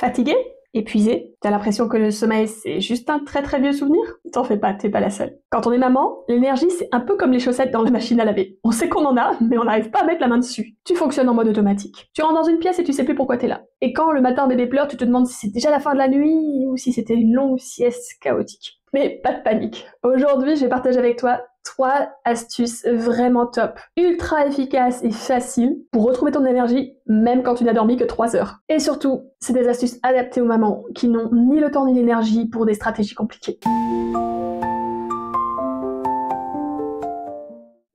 Fatigué? Épuisé? T'as l'impression que le sommeil c'est juste un très très vieux souvenir? T'en fais pas, t'es pas la seule. Quand on est maman, l'énergie c'est un peu comme les chaussettes dans la machine à laver. On sait qu'on en a, mais on n'arrive pas à mettre la main dessus. Tu fonctionnes en mode automatique. Tu rentres dans une pièce et tu sais plus pourquoi t'es là. Et quand le matin bébé pleure, tu te demandes si c'est déjà la fin de la nuit ou si c'était une longue sieste chaotique. Mais pas de panique. Aujourd'hui, je vais partager avec toi 3 astuces vraiment top, ultra efficaces et faciles pour retrouver ton énergie même quand tu n'as dormi que 3 heures. Et surtout, c'est des astuces adaptées aux mamans qui n'ont ni le temps ni l'énergie pour des stratégies compliquées.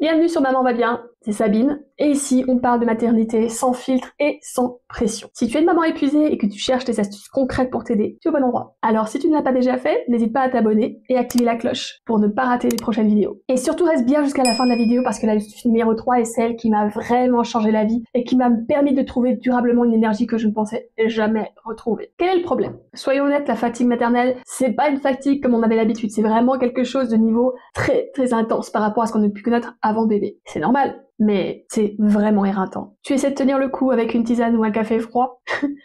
Bienvenue sur Maman va bien, c'est Sabine, et ici on parle de maternité sans filtre et sans pression. Si tu es une maman épuisée et que tu cherches des astuces concrètes pour t'aider, tu es au bon endroit. Alors si tu ne l'as pas déjà fait, n'hésite pas à t'abonner et activer la cloche pour ne pas rater les prochaines vidéos. Et surtout reste bien jusqu'à la fin de la vidéo parce que l'astuce numéro 3 est celle qui m'a vraiment changé la vie et qui m'a permis de trouver durablement une énergie que je ne pensais jamais retrouver. Quel est le problème? Soyons honnêtes, la fatigue maternelle, c'est pas une fatigue comme on avait l'habitude, c'est vraiment quelque chose de niveau très intense par rapport à ce qu'on a pu connaître avant bébé. C'est normal, mais c'est vraiment éreintant. Tu essaies de tenir le coup avec une tisane ou un café froid,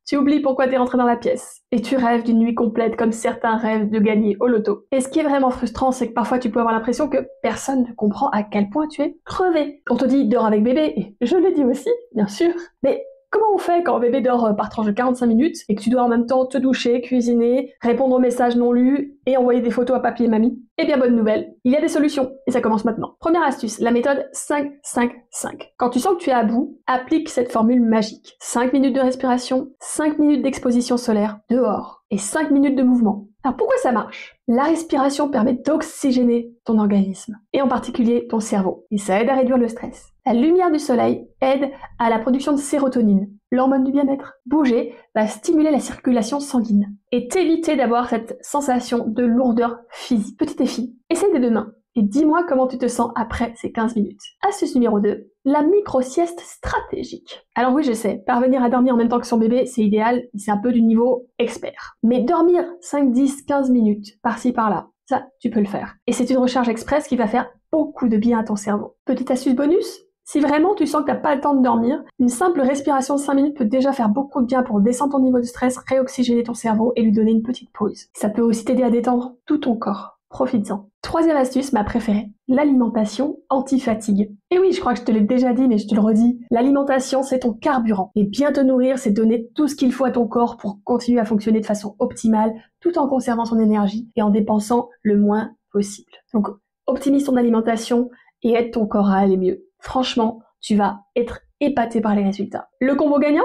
tu oublies pourquoi t'es rentré dans la pièce, et tu rêves d'une nuit complète comme certains rêvent de gagner au loto. Et ce qui est vraiment frustrant, c'est que parfois tu peux avoir l'impression que personne ne comprend à quel point tu es crevé. On te dit dors avec bébé, et je le dis aussi, bien sûr, mais comment on fait quand bébé dort par tranche de 45 minutes et que tu dois en même temps te doucher, cuisiner, répondre aux messages non lus et envoyer des photos à papy et mamie? Eh bien bonne nouvelle, il y a des solutions et ça commence maintenant. Première astuce, la méthode 5-5-5. Quand tu sens que tu es à bout, applique cette formule magique. 5 minutes de respiration, 5 minutes d'exposition solaire dehors et 5 minutes de mouvement. Alors pourquoi ça marche? La respiration permet d'oxygéner ton organisme et en particulier ton cerveau et ça aide à réduire le stress. La lumière du soleil aide à la production de sérotonine, l'hormone du bien-être. Bouger va stimuler la circulation sanguine et t'éviter d'avoir cette sensation de lourdeur physique. Petit défi, essaye dès demain et dis-moi comment tu te sens après ces 15 minutes. Astuce numéro 2, la micro-sieste stratégique. Alors oui, je sais, parvenir à dormir en même temps que son bébé, c'est idéal, c'est un peu du niveau expert. Mais dormir 5, 10, 15 minutes par-ci par-là, ça, tu peux le faire. Et c'est une recharge express qui va faire beaucoup de bien à ton cerveau. Petite astuce bonus, si vraiment tu sens que t'as pas le temps de dormir, une simple respiration de 5 minutes peut déjà faire beaucoup de bien pour descendre ton niveau de stress, réoxygéner ton cerveau et lui donner une petite pause. Ça peut aussi t'aider à détendre tout ton corps. Profites-en. Troisième astuce, ma préférée, l'alimentation anti-fatigue. Et oui, je crois que je te l'ai déjà dit, mais je te le redis, l'alimentation c'est ton carburant. Et bien te nourrir, c'est donner tout ce qu'il faut à ton corps pour continuer à fonctionner de façon optimale, tout en conservant son énergie et en dépensant le moins possible. Donc, optimise ton alimentation et aide ton corps à aller mieux. Franchement, tu vas être épaté par les résultats. Le combo gagnant,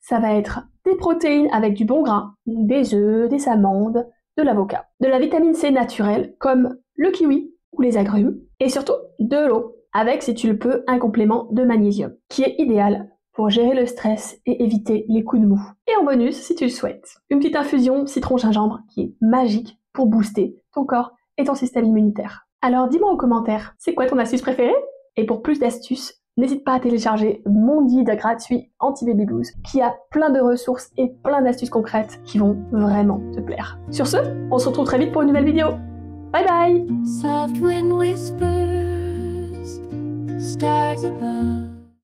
ça va être des protéines avec du bon gras, des œufs, des amandes, de l'avocat, de la vitamine C naturelle comme le kiwi ou les agrumes, et surtout de l'eau, avec, si tu le peux, un complément de magnésium, qui est idéal pour gérer le stress et éviter les coups de mou. Et en bonus, si tu le souhaites, une petite infusion citron-gingembre qui est magique pour booster ton corps et ton système immunitaire. Alors dis-moi en commentaire, c'est quoi ton astuce préférée? Et pour plus d'astuces, n'hésite pas à télécharger mon guide gratuit Anti-Baby Blues qui a plein de ressources et plein d'astuces concrètes qui vont vraiment te plaire. Sur ce, on se retrouve très vite pour une nouvelle vidéo. Bye bye! Soft wind whispers, stars above.